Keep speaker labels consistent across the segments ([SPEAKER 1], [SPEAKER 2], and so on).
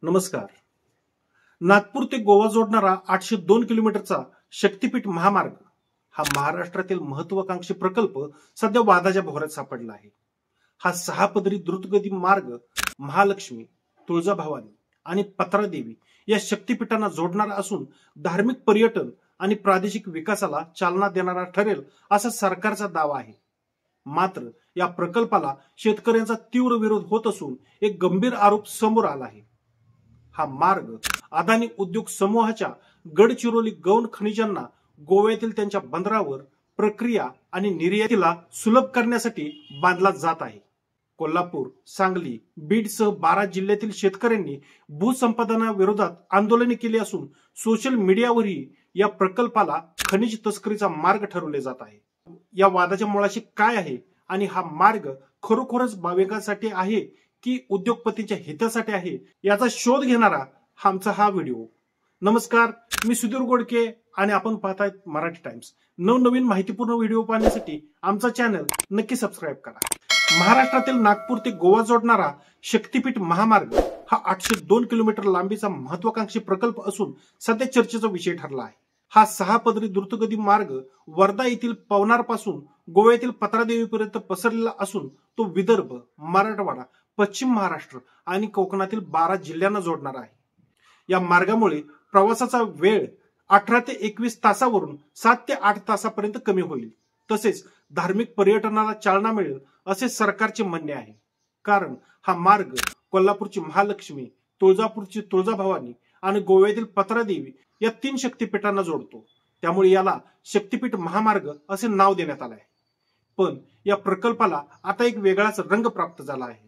[SPEAKER 1] नमस्कार. नागपूर ते गोवा जोडणारा 802 किलोमीटरचा शक्तीपीठ महामार्ग हा महाराष्ट्रातील महत्वाकांक्षी प्रकल्प सध्या वादाच्या भोवऱ्यात सापडला आहे. हा 6 पदरी द्रुतगती मार्ग महालक्ष्मी, तुळजाभवानी आणि पत्रादेवी या शक्तीपीठांना जोडणारा असून धार्मिक पर्यटन आणि प्रादेशिक विकासाला चालना देणारा ठरेल असा सरकारचा दावा आहे. मात्र या प्रकल्पाला शेतकऱ्यांचा तीव्र विरोध होत असून एक गंभीर आरोप समोर आला आहे. हा मार्ग अदानी उद्योग समूहाच्या गडचिरोली गौण खनिजांना गोव्यातील त्यांच्या बंदरावर प्रक्रिया आणि निर्यातीला सुलभ करण्यासाठी बांधला जात आहे. कोल्हापूर, सांगली, बीडसह 12 जिल्ह्यातील शेतकऱ्यांनी भूसंपादनाविरोधात आंदोलने केली असून सोशल मीडियावरही या प्रकल्पाला खनिज तस्करीचा मार्ग ठरवले जात आहे. या वादाच्या मुळाशी काय आहे आणि हा मार्ग खरोखरच भाविकांसाठी आहे की उद्योगपतींच्या हितासाठी आहे याचा शोध घेणारा आमचा हा व्हिडिओ. नमस्कार, मी सुधीर गोडके आणि आपण पाहताय मराठी टाइम्स. नवनवीन माहितीपूर्ण व्हिडिओ पाहण्यासाठी आमचा चॅनल नक्की सबस्क्राईब करा. महाराष्ट्रातील नागपूर ते गोवा जोडणारा शक्तीपीठ महामार्ग हा 802 किलोमीटर लांबीचा महत्वाकांक्षी प्रकल्प असून सध्या चर्चेचा विषय ठरला आहे. हा 6 पदरी द्रुतगती मार्ग वर्धा येथील पवनार पासून गोव्यातील पत्रादेवीपर्यंत पसरलेला असून तो विदर्भ, मराठवाडा, पश्चिम महाराष्ट्र आणि कोकणातील 12 जिल्ह्यांना जोडणारा आहे. या मार्गामुळे प्रवासाचा वेळ 18 ते 21 तासावरून 7 ते 8 तासापर्यंत कमी होईल. तसेच धार्मिक पर्यटनाला चालना मिळेल असे सरकारचे म्हणणे आहे. कारण हा मार्ग कोल्हापूरची महालक्ष्मी, तुळजापूरची तुळजाभवानी आणि गोव्यातील पत्रादेवी या 3 शक्तीपीठांना जोडतो. त्यामुळे याला शक्तीपीठ महामार्ग असे नाव देण्यात आले आहे. पण या प्रकल्पाला आता एक वेगळाच रंग प्राप्त झाला आहे.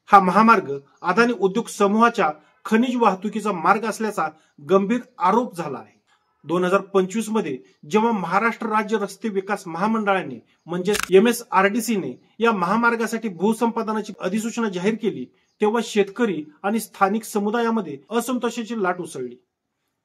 [SPEAKER 1] हा महामार्ग अदानी उद्योग समूहाच्या खनिज वाहतुकीचा मार्ग असल्याचा गंभीर आरोप झाला आहे. 2025 मध्ये जेव्हा महाराष्ट्र राज्य रस्ते विकास महामंडळाने म्हणजेच MSRDC ने या महामार्गासाठी भूसंपादनाची अधिसूचना जाहीर केली तेव्हा शेतकरी आणि स्थानिक समुदायामध्ये असंतोषाची लाट उसळली.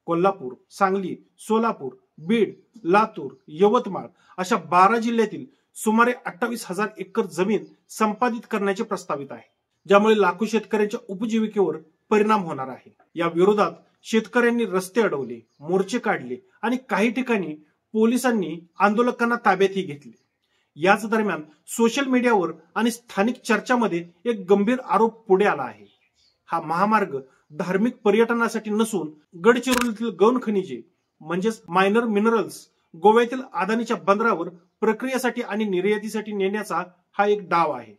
[SPEAKER 1] कोल्हापूर, सांगली, सोलापूर, बीड, लातूर, यवतमाळ अशा 12 जिल्ह्यातील सुमारे 28,000 एकर जमीन संपादित करण्याचे प्रस्तावित आहे, ज्यामुळे लाखो शेतकऱ्यांच्या उपजीविकेवर परिणाम होणार आहे. या विरोधात शेतकऱ्यांनी रस्ते अडवले, मोर्चे काढले आणि काही ठिकाणी पोलिसांनी आंदोलकांना ताब्यातही घेतले. याच दरम्यान सोशल मीडियावर आणि स्थानिक चर्चामध्ये एक गंभीर आरोप पुढे आला आहे. हा महामार्ग धार्मिक पर्यटनासाठी नसून गडचिरोलीतील गौण खनिजे म्हणजेच मायनर मिनरल्स गोव्यातील अदानीच्या बंदरावर प्रक्रियेसाठी आणि निर्यातीसाठी नेण्याचा हा एक डाव आहे.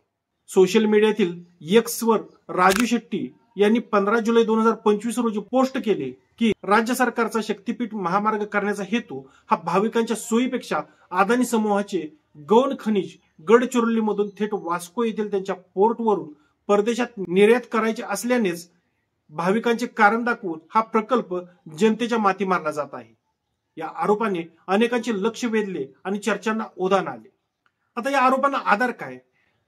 [SPEAKER 1] सोशल मीडियातील X वर राजू शेट्टी यांनी 15 जुलै 2025 रोजी पोस्ट केले की राज्य सरकारचा शक्तीपीठ महामार्ग करण्याचा हेतू हा भाविकांच्या सोयीपेक्षा अदानी समूहाचे गौण खनिज गडचिरोलीमधून थेट वास्को येथील त्यांच्या पोर्टवरून परदेशात निर्यात करायचे असल्यानेच भाविकांचे कारण दाखवून हा प्रकल्प जनतेच्या माथी मारला जात आहे. या आरोपाने अनेकांचे लक्ष वेधले आणि चर्चांना उधाण आले. आता या आरोपांना आधार काय?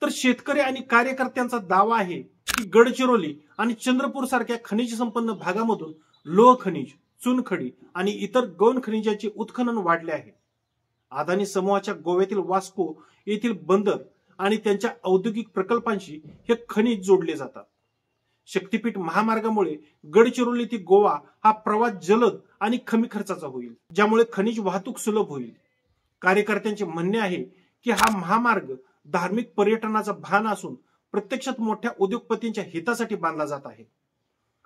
[SPEAKER 1] तर शेतकरी आणि कार्यकर्त्यांचा दावा आहे की गडचिरोली आणि चंद्रपूर सारख्या खनिज संपन्न भागामधून लोह खनिज, चुनखडी आणि इतर गौण खनिजाचे उत्खनन वाढले आहे. अदानी समूहाच्या गोव्यातील वास्को येथील बंदर आणि त्यांच्या औद्योगिक प्रकल्पांशी हे खनिज जोडले जातात. शक्तीपीठ महामार्गामुळे गडचिरोली ते गोवा हा प्रवास जलद आणि कमी खर्चाचा होईल, ज्यामुळे खनिज वाहतूक सुलभ होईल. कार्यकर्त्यांचे म्हणणे आहे की हा महामार्ग धार्मिक पर्यटनाचा भान असून प्रत्यक्षात मोठ्या उद्योगपतींच्या हितासाठी बांधला जात आहे.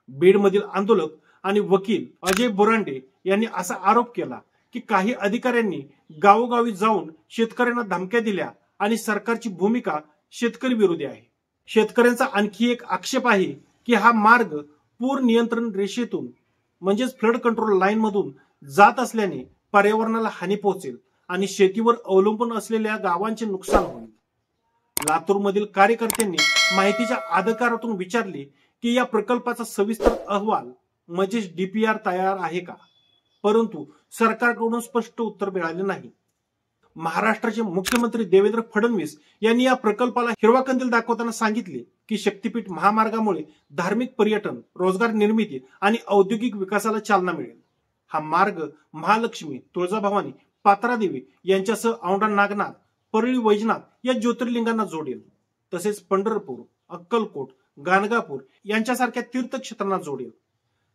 [SPEAKER 1] बीडमधील आंदोलक आणि वकील अजय बोरांडे यांनी असा आरोप केला की काही अधिकाऱ्यांनी गावोगावी जाऊन शेतकऱ्यांना धमक्या दिल्या आणि सरकारची भूमिका शेतकरी विरोधी आहे. शेतकऱ्यांचा आणखी एक आक्षेप आहे की हा मार्ग पूर नियंत्रण रेषेतून म्हणजेच फ्लड कंट्रोल लाईन मधून जात असल्याने पर्यावरणाला हानी पोहोचेल आणि शेतीवर अवलंबून असलेल्या गावांचे नुकसान होईल. लातूरमधील कार्यकर्त्यांनी माहितीच्या अधिकारातून विचारले की या प्रकल्पाचा सविस्तर अहवाल म्हणजेच DPR तयार आहे का, परंतु सरकारकडून स्पष्ट उत्तर मिळाले नाही. महाराष्ट्राचे मुख्यमंत्री देवेंद्र फडणवीस यांनी या प्रकल्पाला हिरवा कंदील दाखवताना सांगितले की शक्तीपीठ महामार्गामुळे धार्मिक पर्यटन, रोजगार निर्मिती आणि औद्योगिक विकासाला चालना मिळेल. हा मार्ग महालक्ष्मी, तुळजाभवानी, पात्रादेवी यांच्यासह औंढा नागनाथ, परळी वैजनाथ या ज्योतिर्लिंगांना जोडेल. तसेच पंढरपूर, अक्कलकोट, गाणगापूर यांच्यासारख्या तीर्थक्षेत्रांना जोडेल.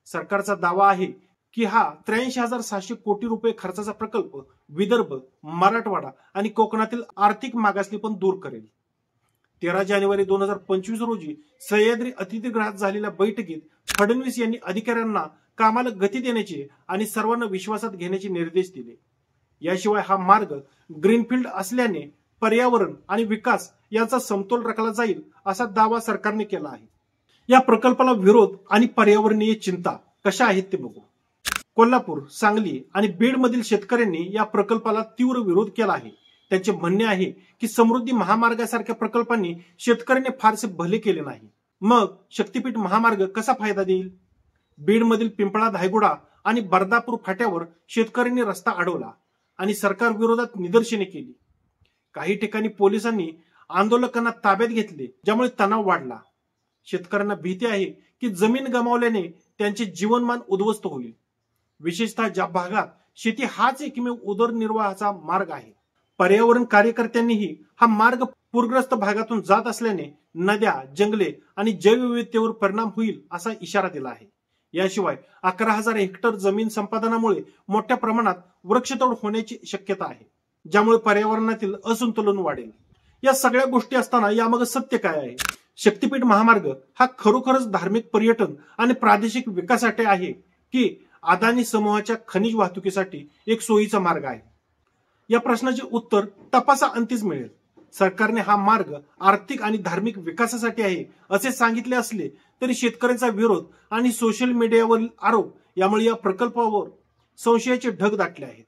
[SPEAKER 1] सरकारचा दावा आहे की हा 83,700 कोटी रुपये खर्चाचा प्रकल्प विदर्भ, मराठवाडा आणि कोकणातील आर्थिक मागासली पण दूर करेल. 13 जानेवारी 2025 रोजी सह्याद्री अतिथीगृहात झालेल्या बैठकीत फडणवीस यांनी अधिकाऱ्यांना कामाला गती देण्याचे आणि सर्वांना विश्वासात घेण्याचे निर्देश दिले. याशिवाय हा मार्ग ग्रीनफील्ड असल्याने पर्यावरण आणि विकास यांचा समतोल राखला जाईल असा दावा सरकारने केला आहे. या प्रकल्पाला विरोध आणि पर्यावरणीय चिंता कशा आहेत ते बघू. कोल्हापूर, सांगली आणि बीड मधील शेतकऱ्यांनी या प्रकल्पाला तीव्र विरोध केला आहे. त्यांचे म्हणणे आहे की समृद्धी महामार्गासारख्या प्रकल्पांनी शेतकऱ्यांनी फारसे भले केले नाही. मग शक्तीपीठ महामार्ग कसा फायदा देईल? बीड मधील पिंपळा, धायगुडा आणि बर्दापूर फाट्यावर शेतकऱ्यांनी रस्ता अडवला आणि सरकार विरोधात निदर्शने केली. काही ठिकाणी पोलिसांनी आंदोलकांना ताब्यात घेतले, ज्यामुळे तणाव वाढला. शेतकऱ्यांना भीती आहे की जमीन गमावल्याने त्यांचे जीवनमान उद्ध्वस्त होईल, विशेषतः ज्या भागात शेती हाच एकमेव उदरनिर्वाहाचा मार्ग आहे. पर्यावरण कार्यकर्त्यांनीही हा मार्ग पूरग्रस्त भागातून जात असल्याने नद्या, जंगले आणि जैवविविधतेवर परिणाम होईल असा इशारा दिला आहे. याशिवाय 11,000 हेक्टर जमीन संपादनामुळे मोठ्या प्रमाणात वृक्षतोड होण्याची शक्यता आहे, ज्यामुळे पर्यावरणातील असंतुलन वाढेल. या सगळ्या गोष्टी असताना यामागे सत्य काय आहे? शक्तीपीठ महामार्ग हा खरोखरच धार्मिक, पर्यटन आणि प्रादेशिक विकासासाठी आहे की अदानी समूहाच्या खनिज वाहतुकीसाठी एक सोयीचा मार्ग आहे? या प्रश्नाचे उत्तर तपासाअंतीच मिळेल. सरकारने हा मार्ग आर्थिक आणि धार्मिक विकासासाठी आहे असे सांगितले असले तरी शेतकऱ्यांचा विरोध आणि सोशल मीडियावरील आरोप यामुळे या प्रकल्पावर संशयाचे ढग दाटले आहेत.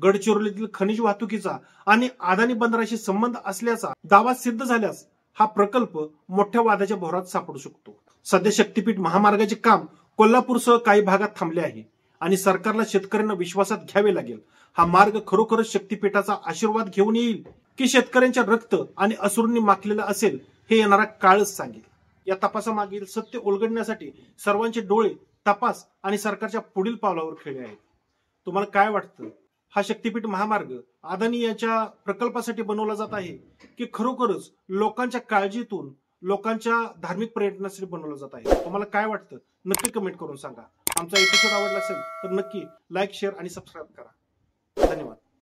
[SPEAKER 1] गडचिरोलीतील खनिज वाहतुकीचा आणि अदानी बंदराशी संबंध असल्याचा दावा सिद्ध झाल्यास हा प्रकल्प मोठ्या वादाच्या भोवऱ्यात सापडू शकतो. सध्या शक्तीपीठ महामार्गाचे काम कोल्हापूरसह काही भागात थांबले आहे आणि सरकारला शेतकऱ्यांना विश्वासात घ्यावे लागेल. हा मार्ग खरोखरच शक्तीपीठाचा आशीर्वाद घेऊन येईल की शेतकऱ्यांच्या रक्त आणि अश्रूंनी माखलेला असेल हे येणारा काळच सांगेल. या तपासामागील सत्य उलगडण्यासाठी सर्वांचे डोळे तपास आणि सरकारच्या पुढील पावलावर खिळले आहेत. तुम्हाला काय वाटतं? हा शक्तीपीठ महामार्ग अदानी यांच्या प्रकल्पासाठी बनवला जात आहे की खरोखरच लोकांच्या काळजीतून, लोकांच्या धार्मिक पर्यटनासाठी बनवलं जात आहे? तुम्हाला काय वाटतं? नक्की कमेंट करून सांगा. आमचा एपिसोड आवडला असेल तर नक्की लाईक, शेअर आणि सबस्क्राईब करा. धन्यवाद.